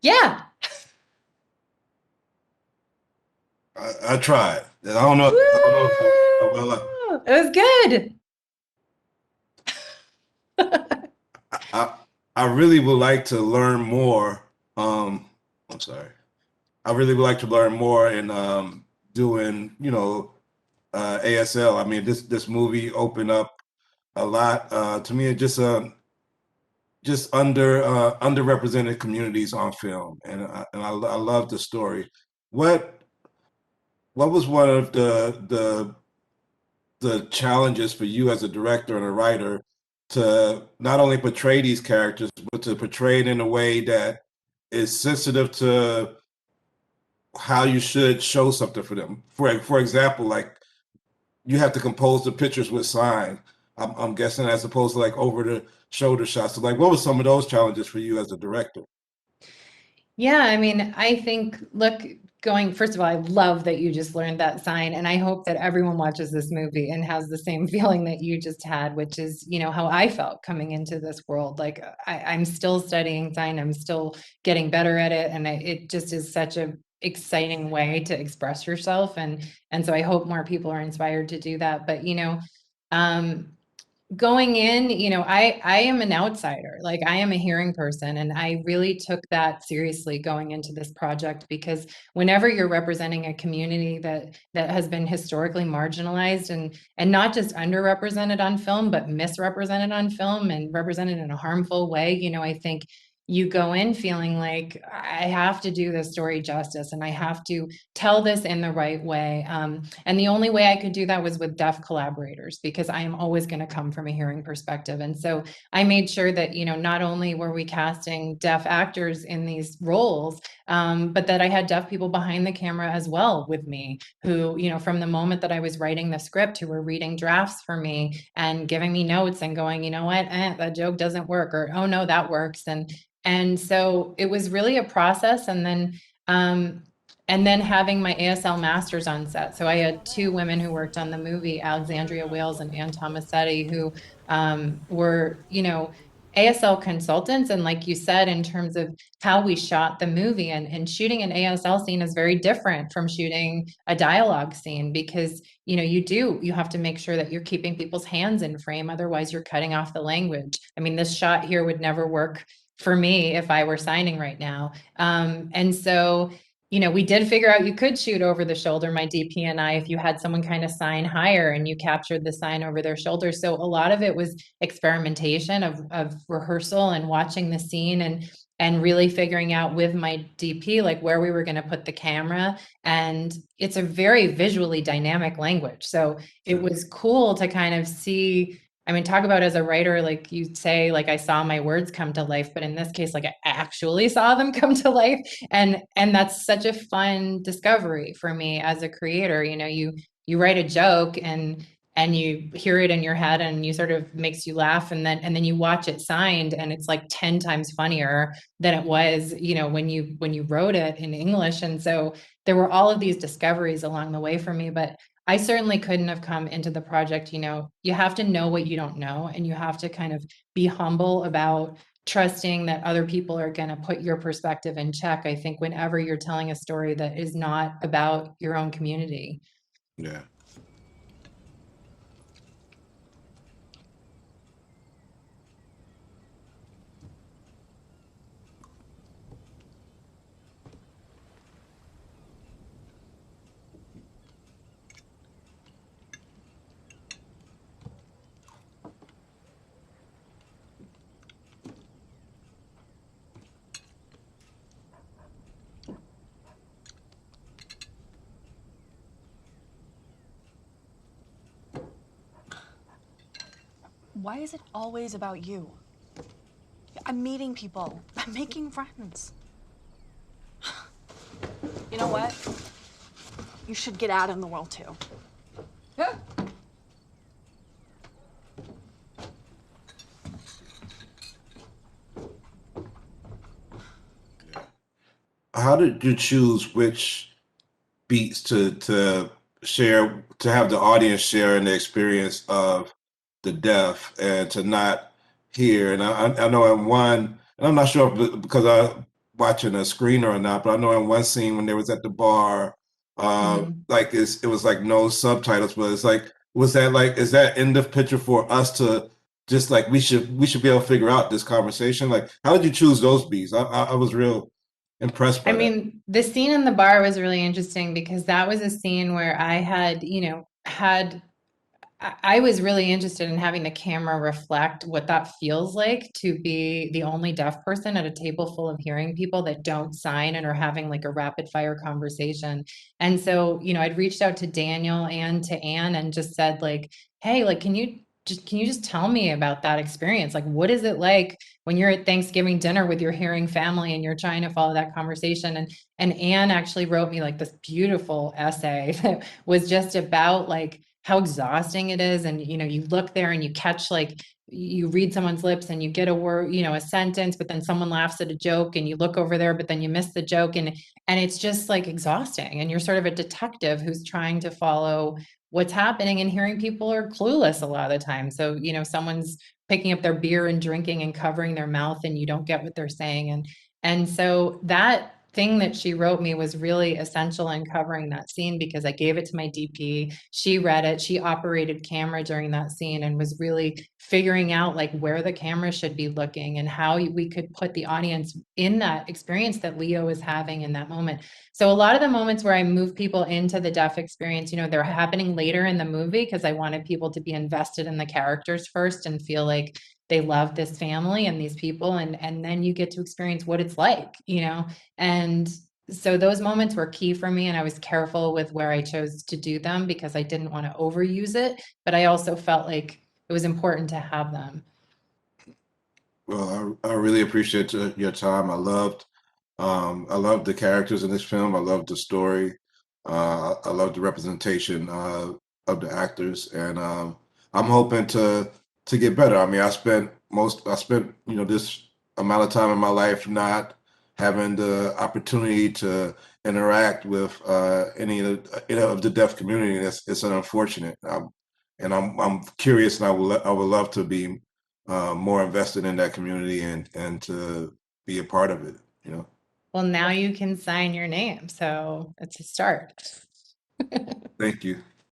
Yeah. I tried. I don't know if well, Woo! It was good. I I really would like to learn more. Um, I'm sorry. I really would like to learn more in doing, ASL. I mean, this movie opened up a lot to me. It just underrepresented communities on film, and I love the story. What what was one of the challenges for you as a director and a writer to not only portray these characters, but to portray it in a way that is sensitive to how you should show something for them. For example, like you have to compose the pictures with sign. I'm guessing as opposed to like over the shoulder shots. So like, what were some of those challenges for you as a director? Yeah, I mean, I think, look, first of all, I love that you just learned that sign, and I hope that everyone watches this movie and has the same feeling that you just had, which is, how I felt coming into this world. Like, I'm still studying sign, I'm still getting better at it, and it just is such a exciting way to express yourself, and so I hope more people are inspired to do that. But um, going in, I am an outsider. Like, I am a hearing person, and I really took that seriously going into this project, because whenever you're representing a community that has been historically marginalized and not just underrepresented on film, but misrepresented on film and represented in a harmful way, I think you go in feeling like, I have to do this story justice, and I have to tell this in the right way. And the only way I could do that was with deaf collaborators, because I am always going to come from a hearing perspective. And so I made sure that, not only were we casting deaf actors in these roles, but that I had deaf people behind the camera as well with me, who, from the moment that I was writing the script, who were reading drafts for me and giving me notes and going, you know what, that joke doesn't work, or, oh no, that works. And so it was really a process. And then having my ASL masters on set. So I had two women who worked on the movie, Alexandria Wales and Ann Tomasetti, who were, ASL consultants. And like you said, in terms of how we shot the movie, and shooting an ASL scene is very different from shooting a dialogue scene, because, you have to make sure that you're keeping people's hands in frame. Otherwise, you're cutting off the language. I mean, this shot here would never work for me if I were signing right now. And so, we did figure out you could shoot over the shoulder, my DP and I, if you had someone kind of sign higher and you captured the sign over their shoulder. So a lot of it was experimentation of rehearsal and watching the scene, and really figuring out with my DP, like, where we were going to put the camera. And it's a very visually dynamic language. So it was cool to kind of see. I mean, talk about, as a writer, like you say, like, I saw my words come to life, but in this case, like, I actually saw them come to life. And that's such a fun discovery for me as a creator. You write a joke, and you hear it in your head, and you sort of makes you laugh, and then you watch it signed, and it's like 10 times funnier than it was, when you wrote it in English. And so there were all of these discoveries along the way for me. But I certainly couldn't have come into the project. You have to know what you don't know, and you have to kind of be humble about trusting that other people are going to put your perspective in check. I think whenever you're telling a story that is not about your own community. Yeah. Why is it always about you? I'm meeting people. I'm making friends. You know what? You should get out in the world too. How did you choose which beats to share to have the audience share in the experience of the deaf and to not hear? And I know in one, and I'm not sure because watching a screener or not, but I know in one scene when they was at the bar, like it was like no subtitles, but it's like, was that like, is that end of picture for us to just like, we should be able to figure out this conversation? Like, how did you choose those beats? I was real impressed I by that. mean, the scene in the bar was really interesting because that was a scene where I had, I was really interested in having the camera reflect what that feels like to be the only deaf person at a table full of hearing people that don't sign and are having like a rapid fire conversation. And so, I'd reached out to Daniel and to Anne and just said like, hey, like, can you just tell me about that experience? Like, what is it like when you're at Thanksgiving dinner with your hearing family and you're trying to follow that conversation? And Anne actually wrote me like this beautiful essay that was just about like how exhausting it is. And, you look there and you catch like, you read someone's lips and you get a word, a sentence, but then someone laughs at a joke and you look over there, but then you miss the joke. And it's just like exhausting. And you're sort of a detective who's trying to follow what's happening, and hearing people are clueless a lot of the time. So, someone's picking up their beer and drinking and covering their mouth and you don't get what they're saying. And so that thing that she wrote me was really essential in covering that scene because I gave it to my DP. She read it. She operated camera during that scene and was really figuring out like where the camera should be looking and how we could put the audience in that experience that Leo is having in that moment. So a lot of the moments where I move people into the deaf experience, they're happening later in the movie because I wanted people to be invested in the characters first and feel like they love this family and these people, and then you get to experience what it's like, and so those moments were key for me, and I was careful with where I chose to do them because I didn't want to overuse it, but I also felt like it was important to have them. Well, I really appreciate your time. I loved the characters in this film. I loved the story. I loved the representation of the actors, and I'm hoping to get better. I mean, I spent this amount of time in my life not having the opportunity to interact with any of the deaf community. It's unfortunate. I'm curious, and I would love to be more invested in that community and to be a part of it. You know. Well, now you can sign your name, so it's a start. Thank you.